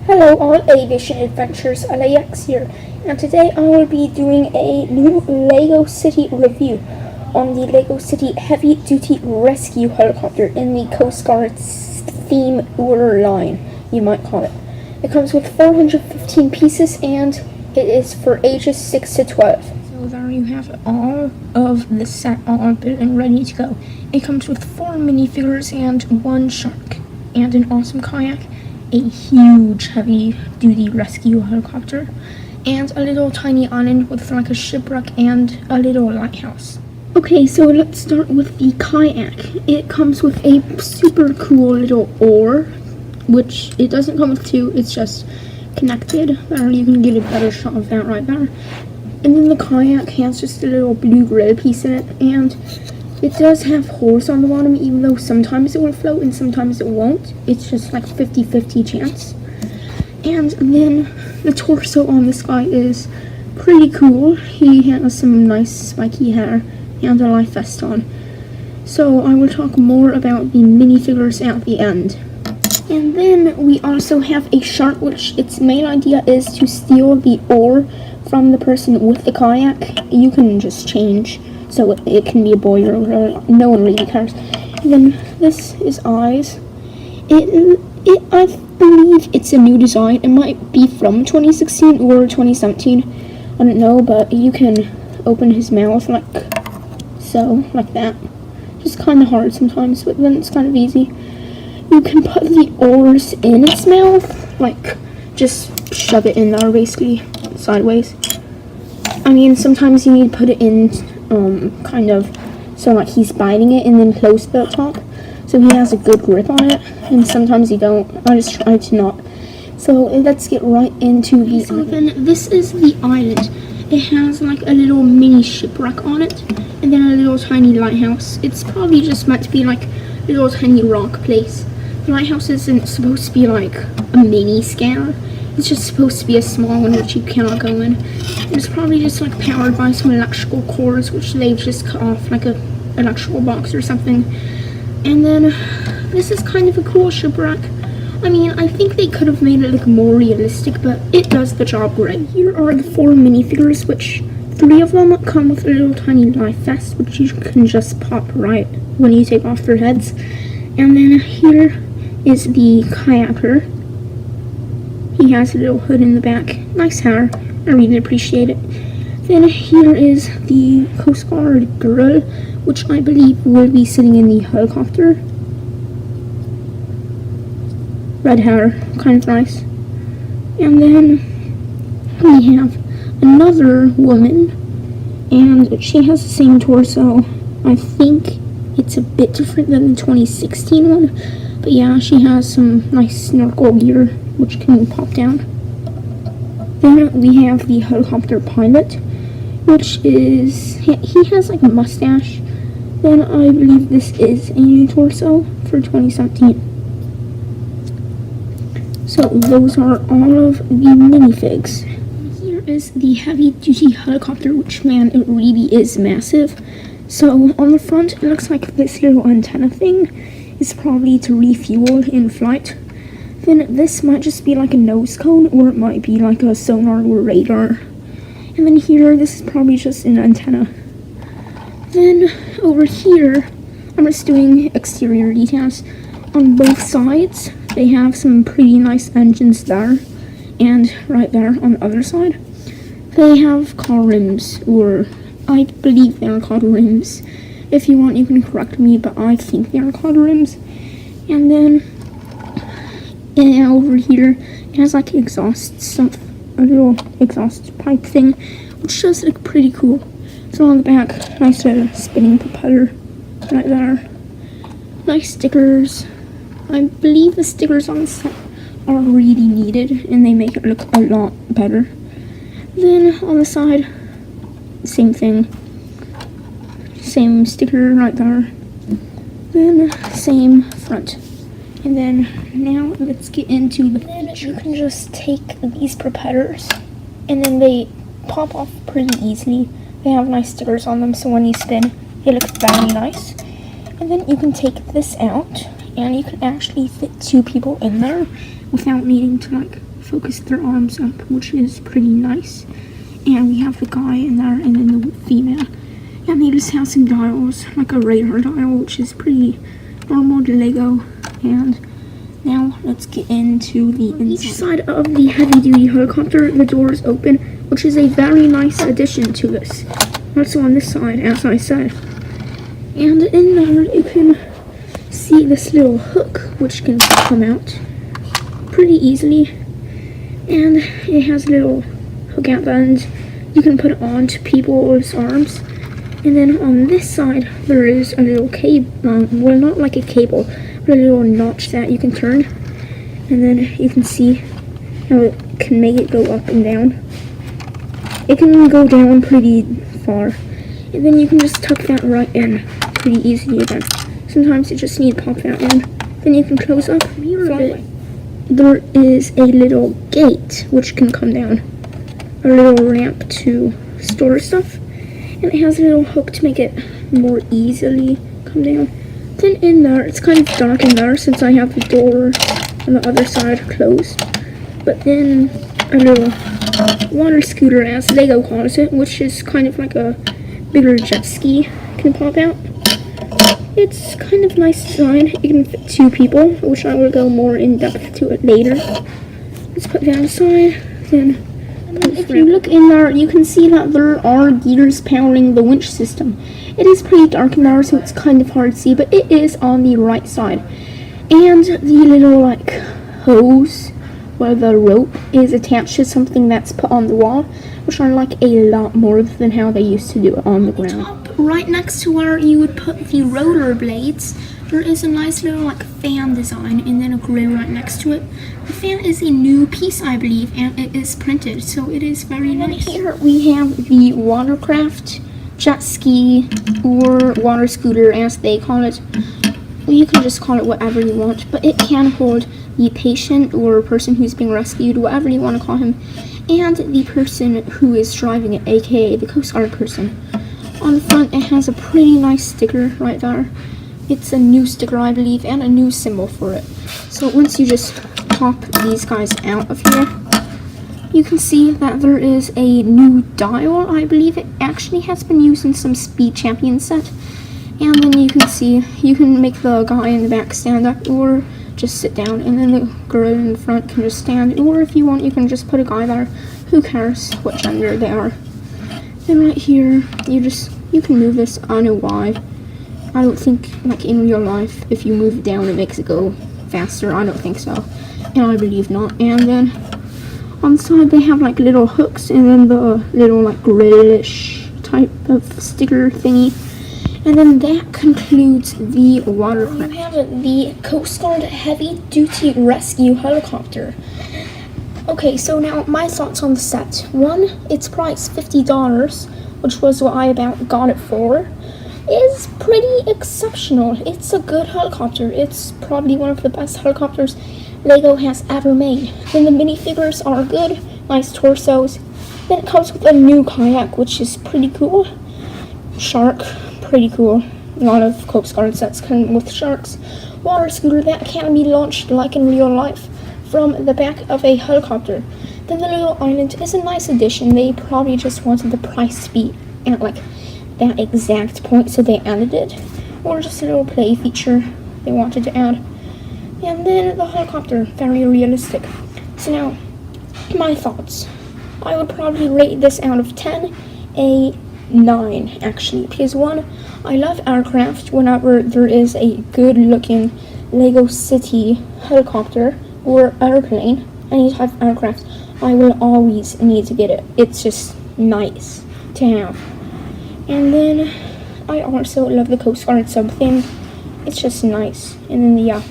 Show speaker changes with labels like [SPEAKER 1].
[SPEAKER 1] Hello all, AviationAdventuresLAX here, and today I will be doing a new LEGO City review on the LEGO City Heavy Duty Rescue Helicopter in the Coast Guard's theme order line, you might call it. It comes with 415 pieces and it is for ages 6 to 12.
[SPEAKER 2] So there you have all of the set all built and ready to go. It comes with 4 minifigures and 1 shark, and an awesome kayak, a huge heavy-duty rescue helicopter, and a little tiny island with like a shipwreck and a little lighthouse.
[SPEAKER 1] Okay, so let's start with the kayak. It comes with a super cool little oar, which it doesn't come with 2, it's just connected. There, you can get a better shot of that right there. And then the kayak has just a little blue grill piece in it, and it does have holes on the bottom, even though sometimes it will float and sometimes it won't. It's just like 50-50 chance. And then the torso on this guy is pretty cool. He has some nice spiky hair and a life vest on. So I will talk more about the minifigures at the end. And then we also have a shark, which its main idea is to steal the oar from the person with the kayak. You can just change, so it can be a boy or a girl, no one really cares. And then this is eyes. I believe it's a new design. It might be from 2016 or 2017. I don't know, but you can open his mouth like so, like that. Just kind of hard sometimes, but then it's kind of easy. You can put the oars in its mouth, like just shove it in there basically, sideways. I mean, sometimes you need to put it in kind of so like he's biting it and then close the top so he has a good grip on it, and sometimes you don't. I just try to not. So let's get right into the island. Then this is the island. It has like a little mini shipwreck on it and then a little tiny lighthouse. It's probably just meant to be like a little tiny rock place. The lighthouse isn't supposed to be like a mini scanner. It's just supposed to be a small one which you cannot go in. It's probably just like powered by some electrical cords which they've just cut off like a electrical box or something. And then this is kind of a cool shipwreck. I mean, I think they could have made it look more realistic, but it does the job great. Here are the 4 minifigures, which 3 of them come with a little tiny life vest which you can just pop right when you take off their heads. And then here is the kayaker. He has a little hood in the back. Nice hair. I really appreciate it. Then here is the Coast Guard girl, which I believe will be sitting in the helicopter. Red hair. Kind of nice. And then we have another woman, and she has the same torso. I think it's a bit different than the 2016 one. But yeah, she has some nice snorkel gear which can pop down. Then we have the helicopter pilot, which is, he has like a mustache. Then I believe this is a new torso for 2017. So those are all of the minifigs. Here is the heavy duty helicopter, which, man, it really is massive. So on the front it looks like this little antenna thing is probably to refuel in flight. Then this might just be like a nose cone, or it might be like a sonar or radar. And then here, this is probably just an antenna. Then over here, I'm just doing exterior details. On both sides, they have some pretty nice engines there, and right there on the other side, they have car rims, or I believe they are called rims. If you want, you can correct me, but I think they are called rims. And then over here, it has like exhaust stuff, a little exhaust pipe thing, which does look pretty cool. So on the back, nice little spinning propeller right there. Nice stickers. I believe the stickers on the set are really needed, and they make it look a lot better. Then on the side, same thing. Same sticker right there. Then same front. And then now let's get into the feature. You can just take these propellers and then they pop off pretty easily. They have nice stickers on them, so when you spin, it looks very nice. And then you can take this out and you can actually fit 2 people in there without needing to like
[SPEAKER 2] focus their arms up, which is pretty nice. And we have the guy in there, and then the female. And they just have some dials, like a radar dial, which is pretty normal to Lego. And now let's get into the inside. Each side of the heavy-duty helicopter, the door is open, which is a very nice addition to this. Also on this side, as I said. And in there, you can see this little hook, which can come out pretty easily. And it has a little hook at the end. You can put it onto people's arms. And then on this side, there is a little cable, well, not like a cable, but a little notch that you can turn. And then you can see how it can make it go up and down. It can go down pretty far. And then you can just tuck that right in pretty easily again. Sometimes you just need to pop that in. Then you can close up. There is a little gate, which can come down. A little ramp to store stuff. And it has a little hook to make it more easily come down. Then in there, it's kind of dark in there since I have the door on the other side closed. But then a little water scooter, as Lego calls it, which is kind of like a bigger jet ski, can pop out. It's kind of nice design. It can fit 2 people, which I will go more in depth to it later. Let's put that aside. Then if you look in there, you can see that there are gears powering the winch system. It is pretty dark in there, so it's kind of hard to see, but it is on the right side. And the little, like, hose where the rope is attached to something that's put on the wall, which I like a lot more than how they used to do it on the ground. Right next to where you would put the rotor blades, there is a nice little like fan design and then a grill right next to it. The fan is a new piece, I believe, and it is printed, so it is very nice. Here we have the watercraft, jet ski, or water scooter as they call it. Well, you can just call it whatever you want, but it can hold the patient or person who's being rescued, whatever you want to call him, and the person who is driving it, aka the Coast Guard person. On the front, it has a pretty nice sticker right there. It's a new sticker, I believe, and a new symbol for it. So once you just pop these guys out of here, you can see that there is a new dial. I believe it actually has been used in some Speed Champion set. And then you can see, you can make the guy in the back stand up or just sit down, and then the girl in the front can just stand, or if you want, you can just put a guy there. Who cares what gender they are? Then right here, you can move this. I know why. I don't think, like in real life, if you move it down, it makes it go faster. I don't think so, and I believe not. And then on the side, they have like little hooks, and then the little like grillish type of sticker thingy. And then that concludes the watercraft. We have the Coast Guard Heavy Duty Rescue Helicopter. Okay, so now my thoughts on the set. One, its price, $50, which was what I about got it for, is pretty exceptional. It's a good helicopter. It's probably one of the best helicopters Lego has ever made. Then the minifigures are good, nice torsos. Then it comes with a new kayak, which is pretty cool. Shark, pretty cool. A lot of Coast Guard sets come with sharks. Water scooter that can be launched like in real life from the back of a helicopter. Then the little island is a nice addition. They probably just wanted the price to be at like that exact point, so they added it. Or just a little play feature they wanted to add. And then the helicopter, very realistic. So now, my thoughts. I would probably rate this out of 10 a 9 actually, because one, I love aircraft. Whenever there is a good looking Lego City helicopter or airplane, any type of aircraft, I will always need to get it. It's just nice to have. And then I also love the Coast Guard sub thing. It's just nice. And then yeah,